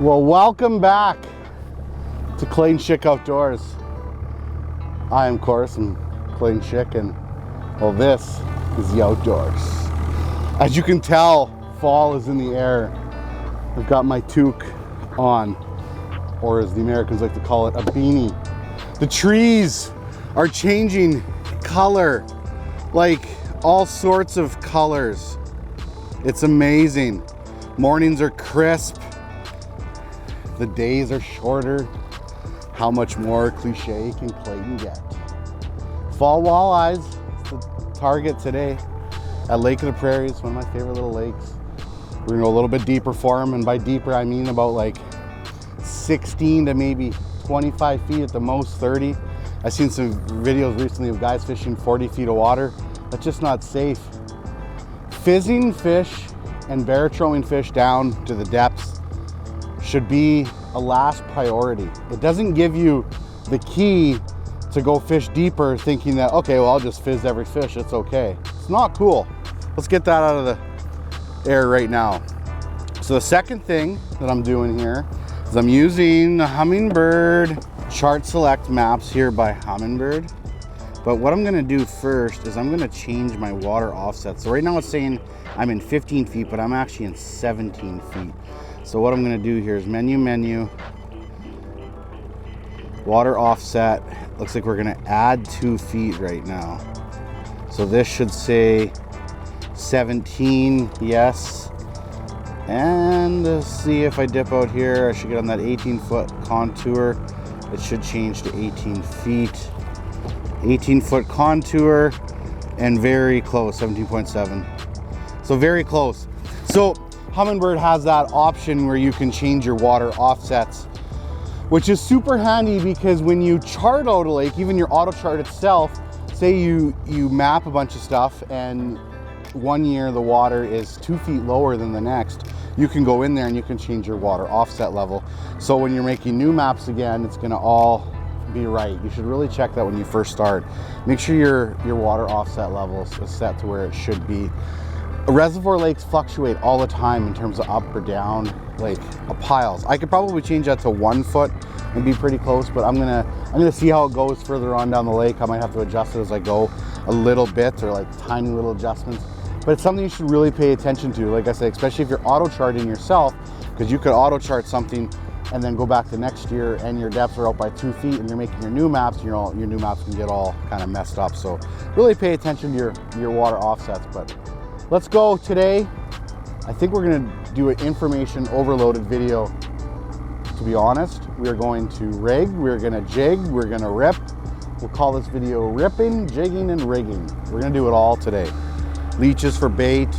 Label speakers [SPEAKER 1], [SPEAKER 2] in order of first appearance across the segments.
[SPEAKER 1] Well, welcome back to Clayton Schick Outdoors. I am, of course, Clayton Schick, and well, this is the outdoors. As you can tell, fall is in the air. I've got my toque on, or as the Americans like to call it, a beanie. The trees are changing color, like all sorts of colors. It's amazing. Mornings are crisp. The days are shorter. How much more cliche can Clayton get? Fall walleyes, it's the target today at Lake of the Prairies, one of my favorite little lakes. We're gonna go a little bit deeper for them, and by deeper I mean about like 16 to maybe 25 feet, at the most 30. I've seen some videos recently of guys fishing 40 feet of water. That's just not safe. Fizzing fish and barotroming fish down to the depths should be a last priority. It doesn't give you the key to go fish deeper thinking that, okay, well, I'll just fizz every fish, it's okay. It's not cool. Let's get that out of the air right now. So the second thing that I'm doing here is I'm using the Humminbird Chart Select maps here by Humminbird. But what I'm gonna do first is I'm gonna change my water offset. So right now it's saying I'm in 15 feet, but I'm actually in 17 feet. So what I'm gonna do here is menu, water offset. Looks like we're gonna add 2 feet right now. So this should say 17, yes. And let's see if I dip out here, I should get on that 18-foot contour. It should change to 18 feet. 18-foot contour and very close, 17.7. So very close. So Humminbird has that option where you can change your water offsets, which is super handy because when you chart out a lake, even your auto chart itself, say you map a bunch of stuff and one year the water is 2 feet lower than the next, you can go in there and you can change your water offset level. So when you're making new maps again, it's gonna all be right. You should really check that when you first start. Make sure your water offset level is set to where it should be. Reservoir lakes fluctuate all the time in terms of up or down, like piles. I could probably change that to 1 foot and be pretty close, but I'm gonna see how it goes further on down the lake. I might have to adjust it as I go a little bit, or like tiny little adjustments. But it's something you should really pay attention to, like I said, especially if you're auto charting yourself, because you could auto chart something and then go back to next year and your depths are out by 2 feet and you're making your new maps, your new maps can get all kind of messed up. So really pay attention to your water offsets. But let's go today. I think we're gonna do an information overloaded video. To be honest, we are going to rig, we're gonna jig, we're gonna rip. We'll call this video ripping, jigging, and rigging. We're gonna do it all today. Leeches for bait,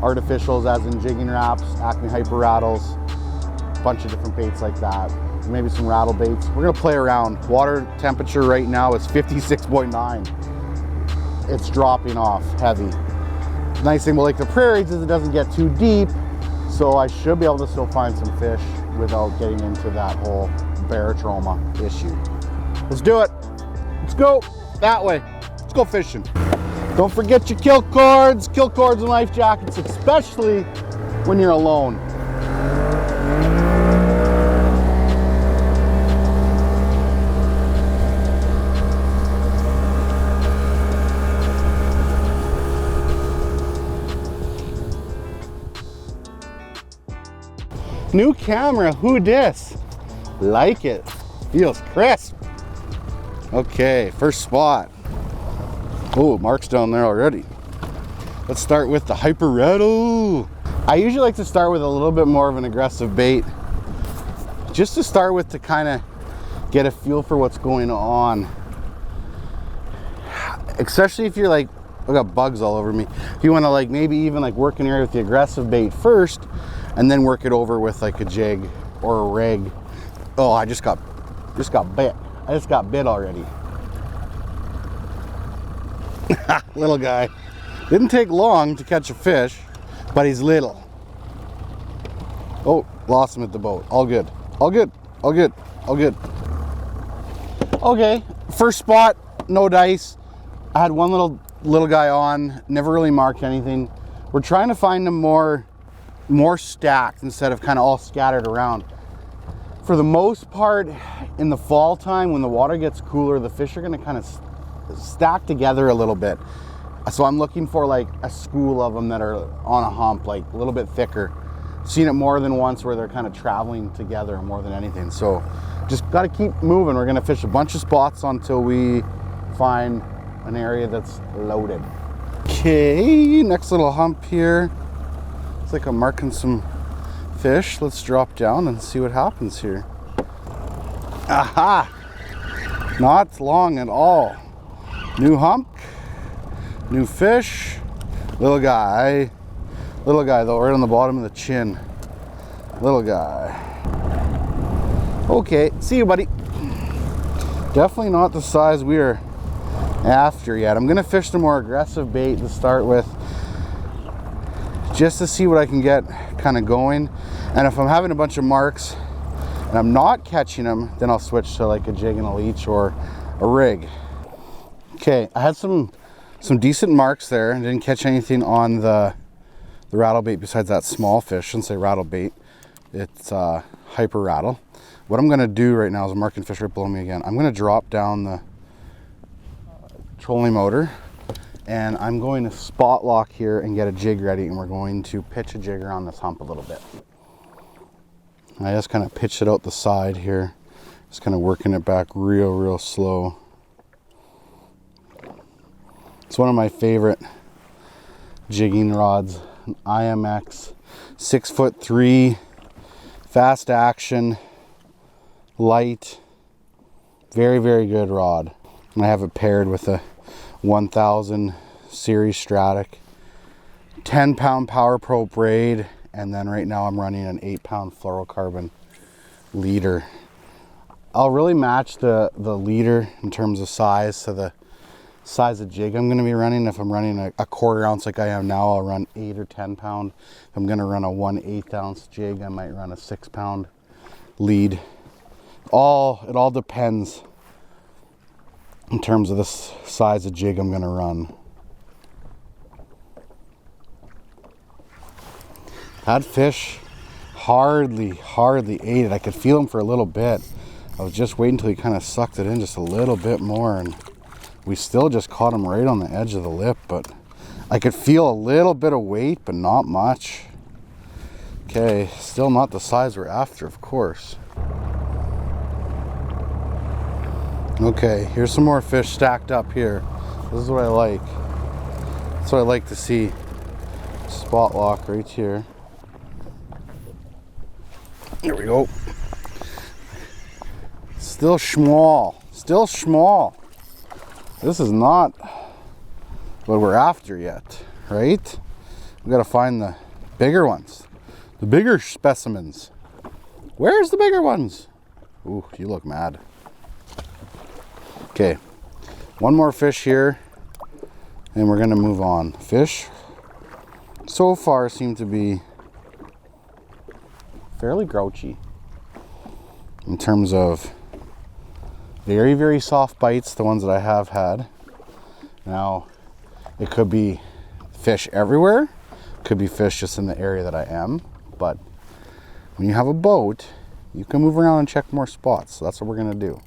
[SPEAKER 1] artificials as in jigging wraps, Acme Hyper Rattles, a bunch of different baits like that. Maybe some rattle baits. We're gonna play around. Water temperature right now is 56.9. It's dropping off heavy. The nice thing about Lake of the Prairies is it doesn't get too deep, so I should be able to still find some fish without getting into that whole barotroma issue. Let's do it. Let's go that way. Let's go fishing. Don't forget your kill cords and life jackets, especially when you're alone. New camera, who dis? Like it, feels crisp. Okay, first spot. Oh, Mark's down there already. Let's start with the Hyper Rattle. I usually like to start with a little bit more of an aggressive bait, just to start with, to kind of get a feel for what's going on. Especially if you're like, I got bugs all over me. If you want to like maybe even like work an area with the aggressive bait first, and then work it over with like a jig or a rig. Oh, I just got bit. I just got bit already. Little guy. Didn't take long to catch a fish, but he's little. Oh, lost him at the boat. All good. All good. All good. All good. Okay, first spot, no dice. I had one little guy on, never really marked anything. We're trying to find them more stacked instead of kind of all scattered around. For the most part, in the fall time, when the water gets cooler, the fish are gonna kind of stack together a little bit. So I'm looking for like a school of them that are on a hump, like a little bit thicker. Seen it more than once where they're kind of traveling together more than anything. So just gotta keep moving. We're gonna fish a bunch of spots until we find an area that's loaded. Okay, next little hump here. It's like I'm marking some fish. Let's drop down and see what happens here. Aha! Not long at all. New hump, new fish. Little guy though, right on the bottom of the chin. Little guy. Okay, see you, buddy. Definitely not the size we are after yet. I'm gonna fish the more aggressive bait to start with, just to see what I can get kind of going. And if I'm having a bunch of marks and I'm not catching them, then I'll switch to like a jig and a leech or a rig. Okay, I had some decent marks there and didn't catch anything on the rattle bait besides that small fish. I shouldn't say rattle bait, it's hyper rattle. What I'm gonna do right now is I'm marking fish right below me again. I'm gonna drop down the trolling motor and I'm going to spot lock here and get a jig ready, and we're going to pitch a jig around this hump a little bit. I just kind of pitched it out the side here, just kind of working it back real slow. It's one of my favorite jigging rods, an IMX 6'3", fast action, light, very good rod. And I have it paired with a 1000 series Stratic, 10-pound Power Pro braid, and then right now I'm running an 8-pound fluorocarbon leader. I'll really match the leader in terms of size to the size of jig I'm going to be running. If I'm running a 1/4 ounce like I am now, I'll run 8 or 10 pound. If I'm going to run a 1/8 ounce jig, I might run a 6-pound lead. It all depends in terms of the size of jig I'm going to run. That fish hardly ate it. I could feel him for a little bit. I was just waiting until he kind of sucked it in just a little bit more, and we still just caught him right on the edge of the lip, but I could feel a little bit of weight, but not much. Okay, still not the size we're after, of course. Okay, here's some more fish stacked up here. This is what I like. That's what I like to see. Spot lock right here. There we go. Still small. This is not what we're after yet, right? We gotta find the bigger ones, the bigger specimens. Where's the bigger ones? Ooh, you look mad. Okay, one more fish here and we're gonna move on. Fish so far seem to be fairly grouchy in terms of very soft bites, the ones that I have had. Now, it could be fish everywhere, could be fish just in the area that I am, but when you have a boat, you can move around and check more spots. So that's what we're gonna do.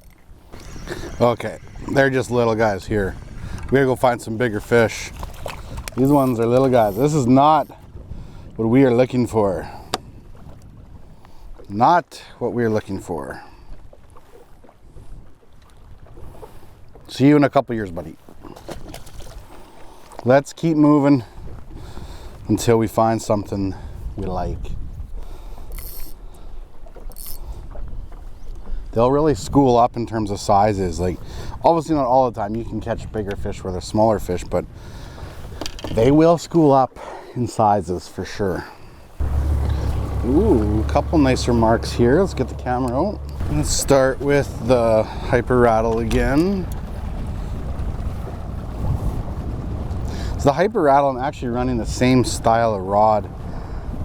[SPEAKER 1] Okay, they're just little guys here. We gotta go find some bigger fish. These ones are little guys. This is not what we are looking for. Not what we are looking for. See you in a couple years, buddy. Let's keep moving until we find something we like. They'll really school up in terms of sizes. Like, obviously not all the time. You can catch bigger fish where they're smaller fish, but they will school up in sizes for sure. Ooh, a couple nicer marks here. Let's get the camera out. Let's start with the hyper rattle again. So the hyper rattle, I'm actually running the same style of rod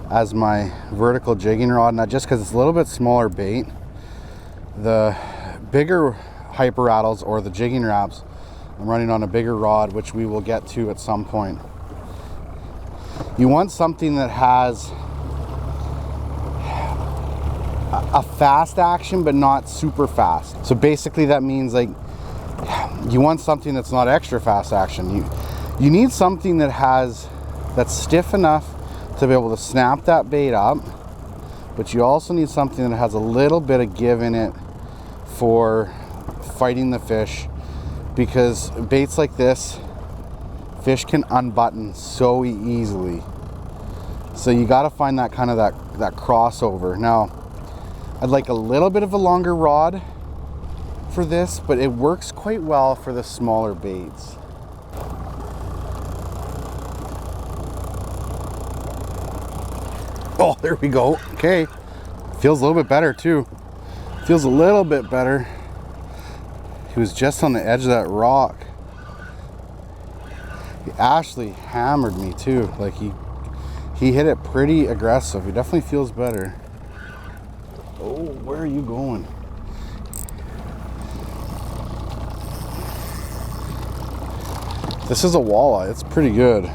[SPEAKER 1] as my vertical jigging rod, not just because it's a little bit smaller bait. The bigger hyper rattles or the jigging wraps, I'm running on a bigger rod, which we will get to at some point. You want something that has a fast action, but not super fast. So basically that means like you want something that's not extra fast action. You need something that's stiff enough to be able to snap that bait up, but you also need something that has a little bit of give in it for fighting the fish, because baits like this, fish can unbutton so easily. So you got to find that kind of that crossover. Now, I'd like a little bit of a longer rod for this, but it works quite well for the smaller baits. Oh, there we go. Okay. Feels a little bit better too. Feels a little bit better. He was just on the edge of that rock. He actually hammered me too. Like he hit it pretty aggressive. He definitely feels better. Oh, where are you going? This is a walleye. It's pretty good.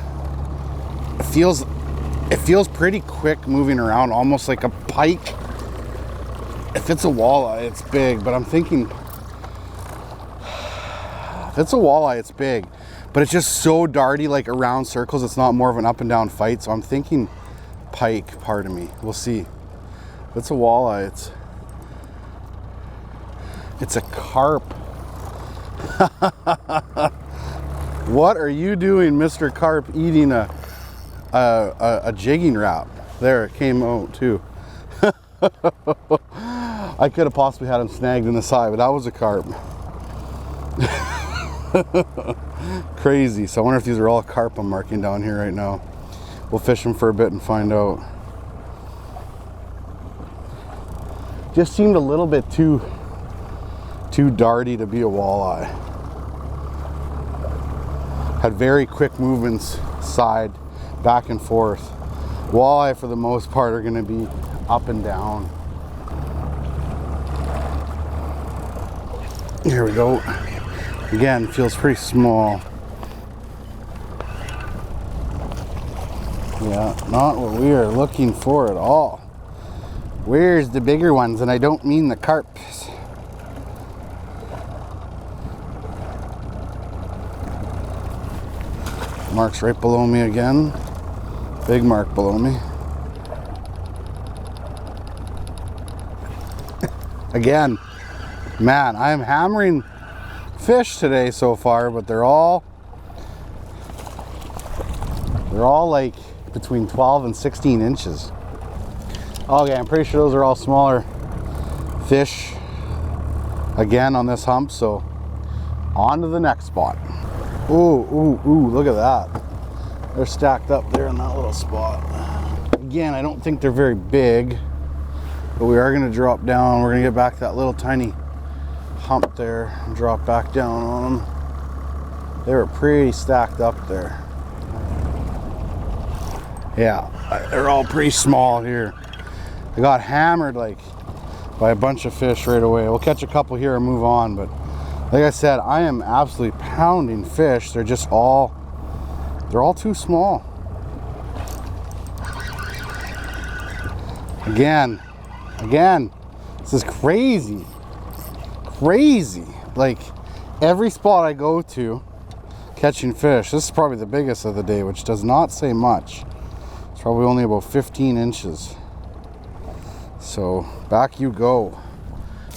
[SPEAKER 1] It feels pretty quick moving around, almost like a pike. If it's a walleye, it's big, but I'm thinking if it's a walleye, it's big, but it's just so darty, like around circles. It's not more of an up and down fight. So I'm thinking pike, pardon me. We'll see. If it's a walleye, it's a carp. What are you doing, Mr. Carp, eating a jigging wrap? There, it came out too. I could have possibly had him snagged in the side, but that was a carp. Crazy. So I wonder if these are all carp I'm marking down here right now. We'll fish them for a bit and find out. Just seemed a little bit too darty to be a walleye. Had very quick movements, side, back and forth. Walleye for the most part are going to be up and down. Here we go. Again, feels pretty small. Yeah, not what we are looking for at all. Where's the bigger ones? And I don't mean the carps. Mark's right below me again. Big mark below me. Again, man, I'm hammering fish today so far, but they're all like between 12 and 16 inches. Okay, I'm pretty sure those are all smaller fish again on this hump, so on to the next spot. Ooh, look at that. They're stacked up there in that little spot. Again, I don't think they're very big, but we are gonna drop down. We're gonna get back to that little tiny hump there and drop back down on them. They were pretty stacked up there. Yeah, they're all pretty small here. I got hammered like by a bunch of fish right away. We'll catch a couple here and move on, but like I said, I am absolutely pounding fish. They're just all, they're all too small. Again, this is crazy. Like every spot I go to catching fish, this is probably the biggest of the day, which does not say much. It's probably only about 15 inches. So back you go.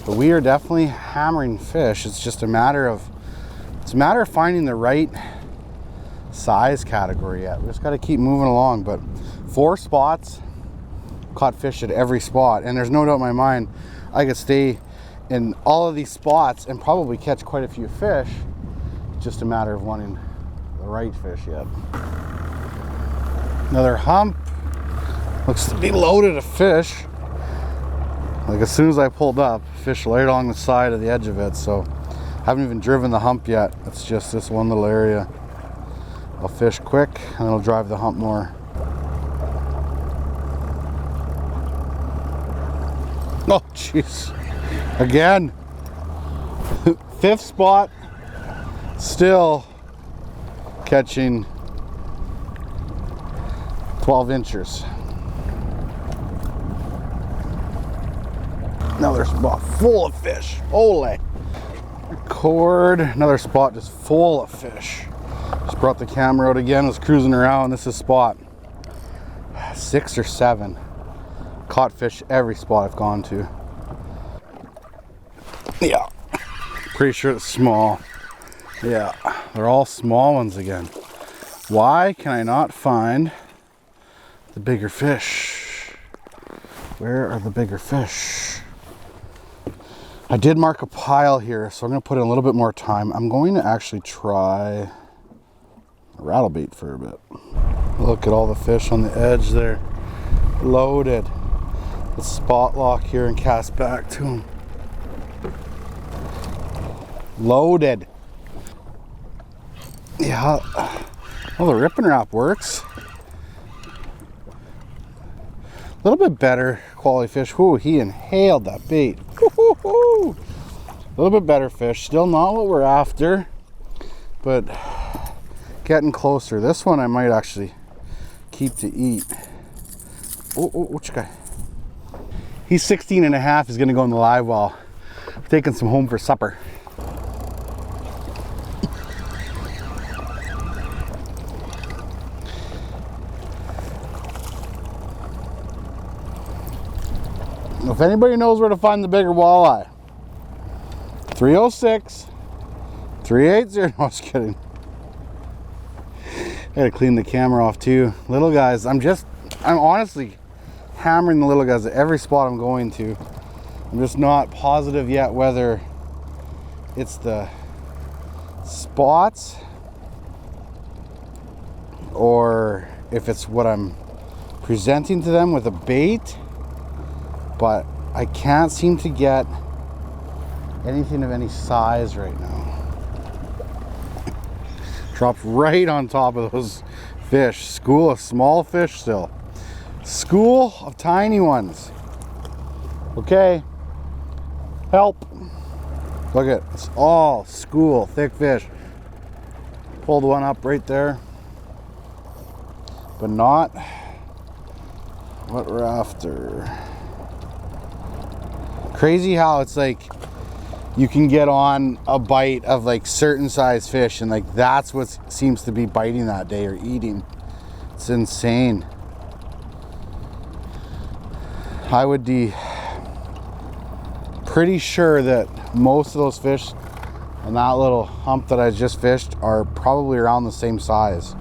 [SPEAKER 1] But we are definitely hammering fish. It's just a matter of finding the right size category yet. We just got to keep moving along. But 4 spots, caught fish at every spot, and there's no doubt in my mind I could stay in all of these spots and probably catch quite a few fish. It's just a matter of wanting the right fish yet. Another hump. Looks to be loaded of fish. Like as soon as I pulled up, fish right along the side of the edge of it. So I haven't even driven the hump yet. It's just this one little area. I'll fish quick and it'll drive the hump more. Oh jeez. Again. 5th spot. Still catching 12 inches. Another spot full of fish. Ole. Cord, another spot just full of fish. Just brought the camera out again, was cruising around. This is spot 6 or 7. Caught fish every spot I've gone to. Yeah, pretty sure it's small. Yeah, they're all small ones again. Why can I not find the bigger fish? Where are the bigger fish? I did mark a pile here, so I'm going to put in a little bit more time. I'm going to actually try rattle bait for a bit. Look at all the fish on the edge there. Loaded. Let's spot lock here and cast back to them. Loaded. Yeah. Well, the rip and wrap works. A little bit better quality fish. Whoo, he inhaled that bait. Woo-hoo-hoo. A little bit better fish. Still not what we're after, but getting closer. This one I might actually keep to eat. Oh, which guy? He's 16 and a half. He's going to go in the live well. I'm taking some home for supper. If anybody knows where to find the bigger walleye, 306 380. No, I was kidding. I gotta clean the camera off too. Little guys, I'm honestly hammering the little guys at every spot I'm going to. I'm just not positive yet whether it's the spots or if it's what I'm presenting to them with a bait. But I can't seem to get anything of any size right now. Dropped right on top of those fish. School of small fish still. School of tiny ones. Okay. Help. Look at it. It's all school, thick fish. Pulled one up right there. But not what we're after. Crazy how it's like you can get on a bite of like certain size fish and like that's what seems to be biting that day or eating. It's insane. I would be pretty sure that most of those fish on that little hump that I just fished are probably around the same size.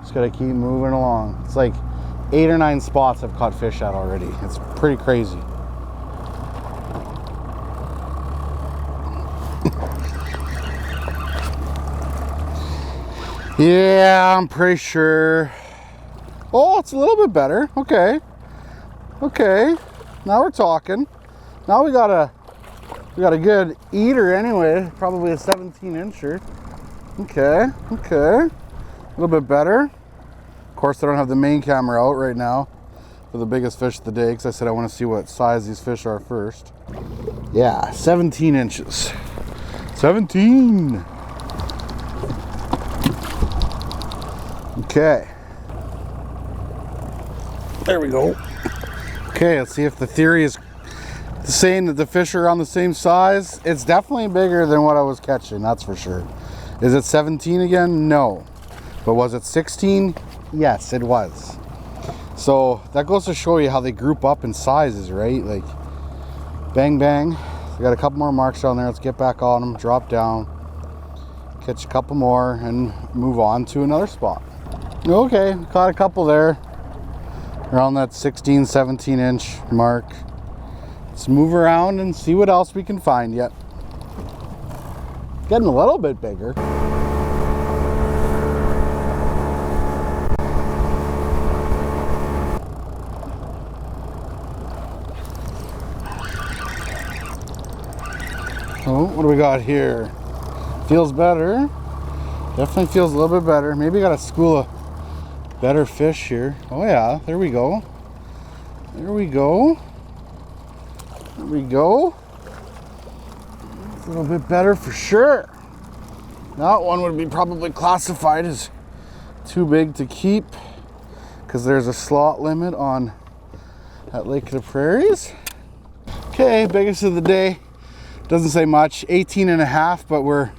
[SPEAKER 1] Just gotta keep moving along. It's like 8 or 9 spots I've caught fish at already. It's pretty crazy. Yeah, I'm pretty sure. Oh, it's a little bit better. Okay. Okay. Now we're talking. Now we got a good eater anyway. Probably a 17-incher. Okay. Okay. A little bit better. Of course, I don't have the main camera out right now for the biggest fish of the day because I said I want to see what size these fish are first. Yeah, 17 inches. 17. Okay. There we go. Okay, let's see if the theory is saying that the fish are on the same size. It's definitely bigger than what I was catching, that's for sure. Is it 17 again? No. But was it 16? Yes, it was. So that goes to show you how they group up in sizes, right? Like, bang, bang. We got a couple more marks down there. Let's get back on them, drop down, catch a couple more, and move on to another spot. Okay, caught a couple there around that 16, 17 inch mark. Let's move around and see what else we can find yet. Getting a little bit bigger. Oh, what do we got here? Feels better. Definitely feels a little bit better. Maybe got a school of better fish here. Oh yeah, there we go. There we go. There we go. It's a little bit better for sure. That one would be probably classified as too big to keep because there's a slot limit on at Lake of the Prairies. Okay, Okay, biggest of the day. Doesn't say much, 18.5, but we're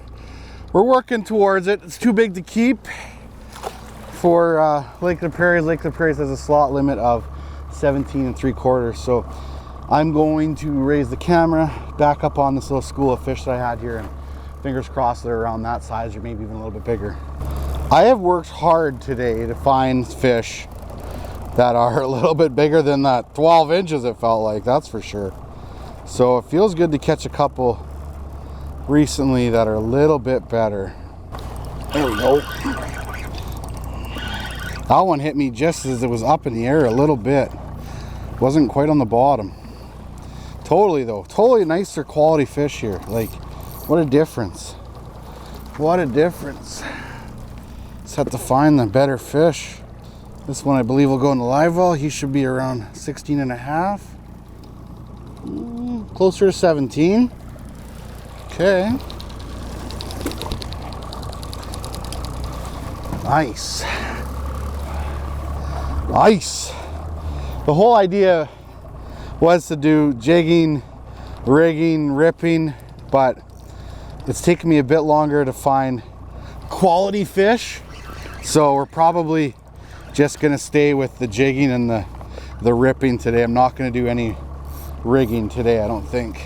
[SPEAKER 1] working towards it. It's too big to keep for Lake of the Prairies. Lake of the Prairies has a slot limit of 17 3/4. So I'm going to raise the camera back up on this little school of fish that I had here, and fingers crossed they're around that size or maybe even a little bit bigger. I have worked hard today to find fish that are a little bit bigger than that 12 inches it felt like, that's for sure. So it feels good to catch a couple recently that are a little bit better. There we go. That one hit me just as it was up in the air a little bit. Wasn't quite on the bottom. Totally though, totally nicer quality fish here. Like, what a difference. What a difference. Just have to find the better fish. This one I believe will go in the live well. He should be around 16.5. Closer to 17. Okay. Nice. Nice. The whole idea was to do jigging, rigging, ripping, but it's taken me a bit longer to find quality fish. So we're probably just gonna stay with the jigging and the ripping today. I'm not gonna do any rigging today, I don't think.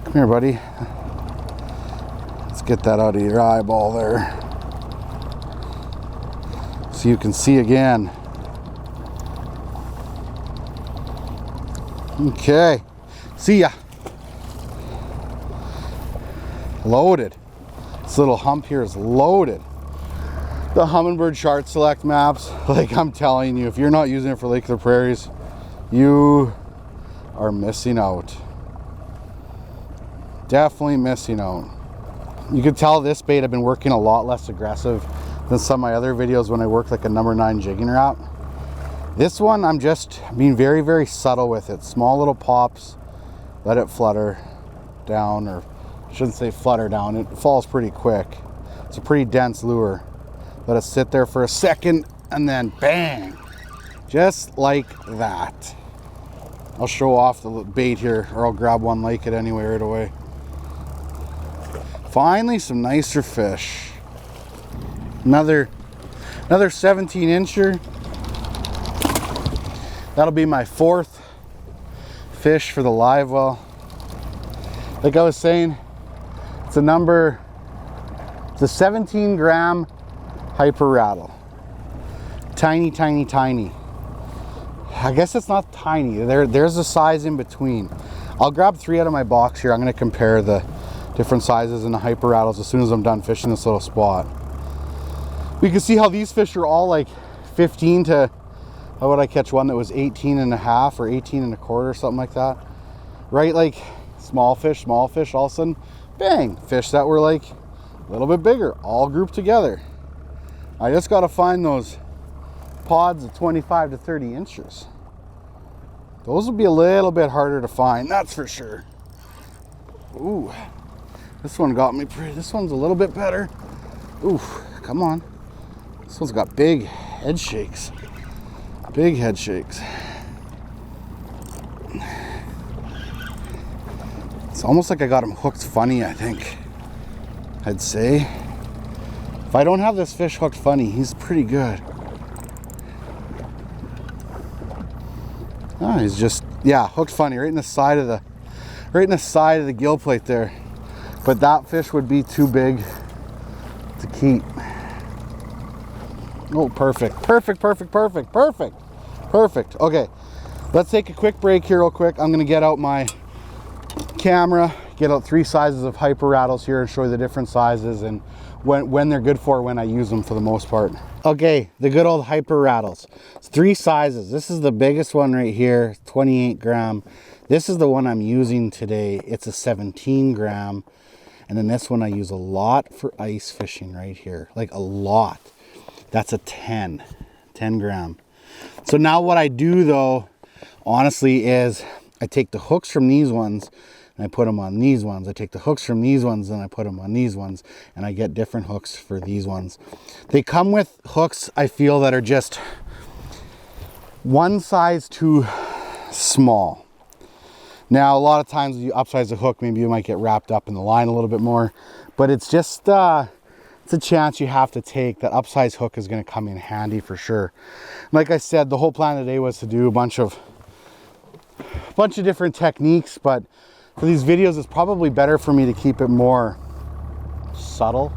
[SPEAKER 1] Come here, buddy. Let's get that out of your eyeball there, so you can see again. Okay, see ya. Loaded. This little hump here is loaded. The Humminbird Chart Select maps, like I'm telling you, if you're not using it for Lake of the Prairies, you are missing out. Definitely missing out. You could tell this bait I've been working a lot less aggressive than some of my other videos when I work like a number 9 jigging route. This one I'm just being very, very subtle with it. Small little pops, let it flutter down, or I shouldn't say flutter down, it falls pretty quick. It's a pretty dense lure. Let it sit there for a second and then bang, just like that. I'll show off the bait here, or I'll grab one like it anyway right away. Finally some nicer fish. Another 17 incher. That'll be my 4th fish for the live well. Like I was saying, it's a 17 gram hyper rattle. Tiny, tiny, tiny. I guess it's not tiny. There's a size in between. I'll grab 3 out of my box here. I'm gonna compare the different sizes in the hyper rattles as soon as I'm done fishing this little spot. We can see how these fish are all like 15 to, how would I catch one that was 18.5 or 18.25, something like that, right? Like small fish, all of a sudden, bang, fish that were like a little bit bigger, all grouped together. I just got to find those pods of 25 to 30 inches. Those will be a little bit harder to find, that's for sure. Ooh, this one got me pretty. This one's a little bit better. Ooh, come on. This one's got big head shakes. Big head shakes. It's almost like I got him hooked funny, I think. I'd say. If I don't have this fish hooked funny, he's pretty good. Oh, he's just, yeah, hooked funny, right in the side of the gill plate there. But that fish would be too big to keep. Oh, perfect, perfect, perfect, perfect, perfect, perfect. Okay, let's take a quick break here real quick. I'm gonna get out my camera, get out 3 sizes of hyper rattles here and show you the different sizes and when they're good for, when I use them for the most part. Okay, the good old hyper rattles. It's 3 sizes. This is the biggest one right here, 28 gram. This is the one I'm using today. It's a 17 gram. And then this one I use a lot for ice fishing right here, like a lot. That's a 10 gram. So now what I do though, honestly, is I take the hooks from these ones and I put them on these ones. I take the hooks from these ones and I put them on these ones, and I get different hooks for these ones. They come with hooks, I feel, that are just one size too small. Now, a lot of times when you upsize the hook, maybe you might get wrapped up in the line a little bit more, but it's just, it's a chance you have to take. That upsize hook is gonna come in handy for sure. Like I said, the whole plan today was to do a bunch of different techniques, but for these videos, it's probably better for me to keep it more subtle.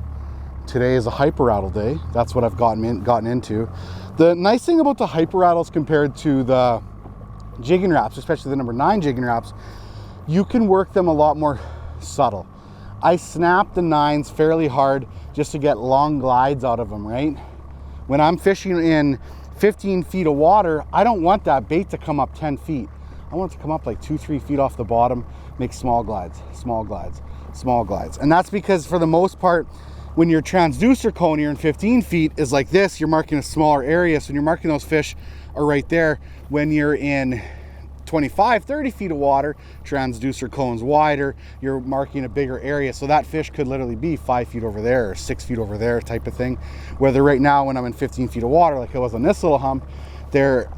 [SPEAKER 1] Today is a hyper rattle day. That's what I've gotten into. The nice thing about the hyper rattles compared to the jigging wraps, especially the number 9 jigging wraps, you can work them a lot more subtle. I snap the 9s fairly hard just to get long glides out of them, right? When I'm fishing in 15 feet of water, I don't want that bait to come up 10 feet. I want it to come up like 2-3 feet off the bottom, make small glides, small glides, small glides. And that's because for the most part, when your transducer cone, you're in 15 feet, is like this, you're marking a smaller area. So when you're marking, those fish are right there. When you're in 25, 30 feet of water, transducer cone's wider, you're marking a bigger area. So that fish could literally be 5 feet over there or 6 feet over there type of thing. Whether right now when I'm in 15 feet of water, like I was on this little hump, they're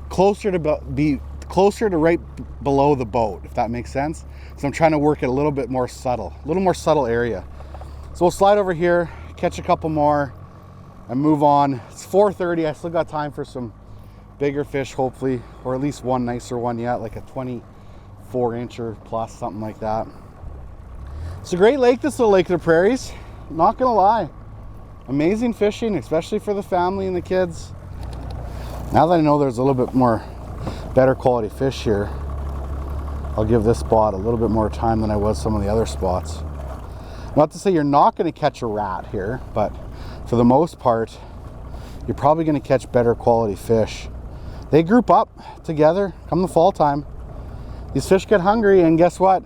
[SPEAKER 1] closer to be closer to right below the boat, if that makes sense. So I'm trying to work it a little bit more subtle, a little more subtle area. So we'll slide over here, catch a couple more, and move on. It's 4:30, I still got time for some bigger fish, hopefully, or at least one nicer one yet, like a 24-incher plus, something like that. It's a great lake, this little Lake of the Prairies, not gonna lie. Amazing fishing, especially for the family and the kids. Now that I know there's a little bit more better quality fish here, I'll give this spot a little bit more time than I was some of the other spots. Not to say you're not going to catch a rat here, but for the most part, you're probably going to catch better quality fish. They group up together come the fall time. These fish get hungry, and guess what?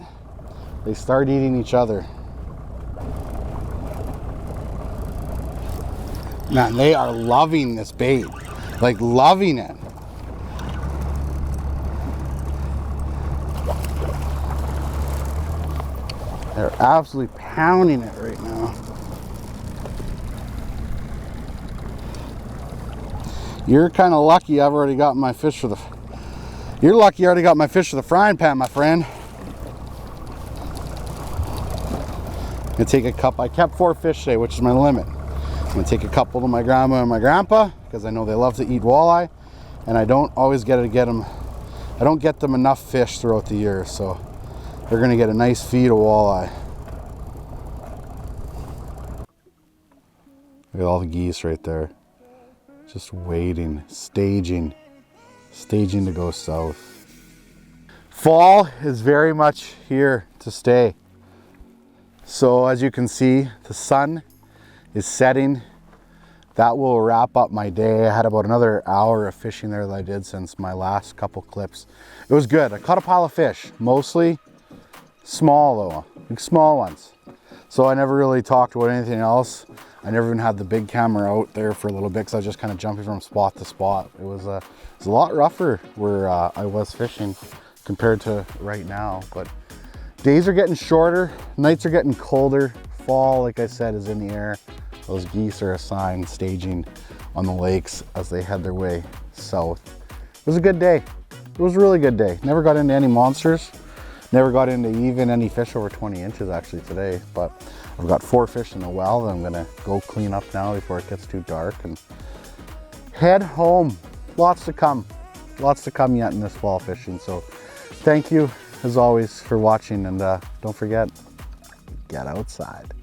[SPEAKER 1] They start eating each other. Man, they are loving this bait, like loving it. They're absolutely pounding it right now. You're kind of lucky I've already got my fish for the... You're lucky I already got my fish for the frying pan, my friend. I'm gonna take a couple. I kept 4 fish today, which is my limit. I'm gonna take a couple to my grandma and my grandpa, because I know they love to eat walleye, and I don't always get them. I don't get them enough fish throughout the year, so they're gonna get a nice feed of walleye. Look at all the geese right there. Just waiting, staging to go south. Fall is very much here to stay. So as you can see, the sun is setting. That will wrap up my day. I had about another hour of fishing there that I did since my last couple clips. It was good. I caught a pile of fish, mostly small though, like small ones. So I never really talked about anything else. I never even had the big camera out there for a little bit because I was just kind of jumping from spot to spot. It was a lot rougher where I was fishing compared to right now. But days are getting shorter, nights are getting colder. Fall, like I said, is in the air. Those geese are a sign, staging on the lakes as they head their way south. It was a good day. It was a really good day. Never got into any monsters. Never got into even any fish over 20 inches actually today, but I've got 4 fish in the well that I'm gonna go clean up now before it gets too dark and head home. Lots to come yet in this fall fishing. So thank you as always for watching, and don't forget, get outside.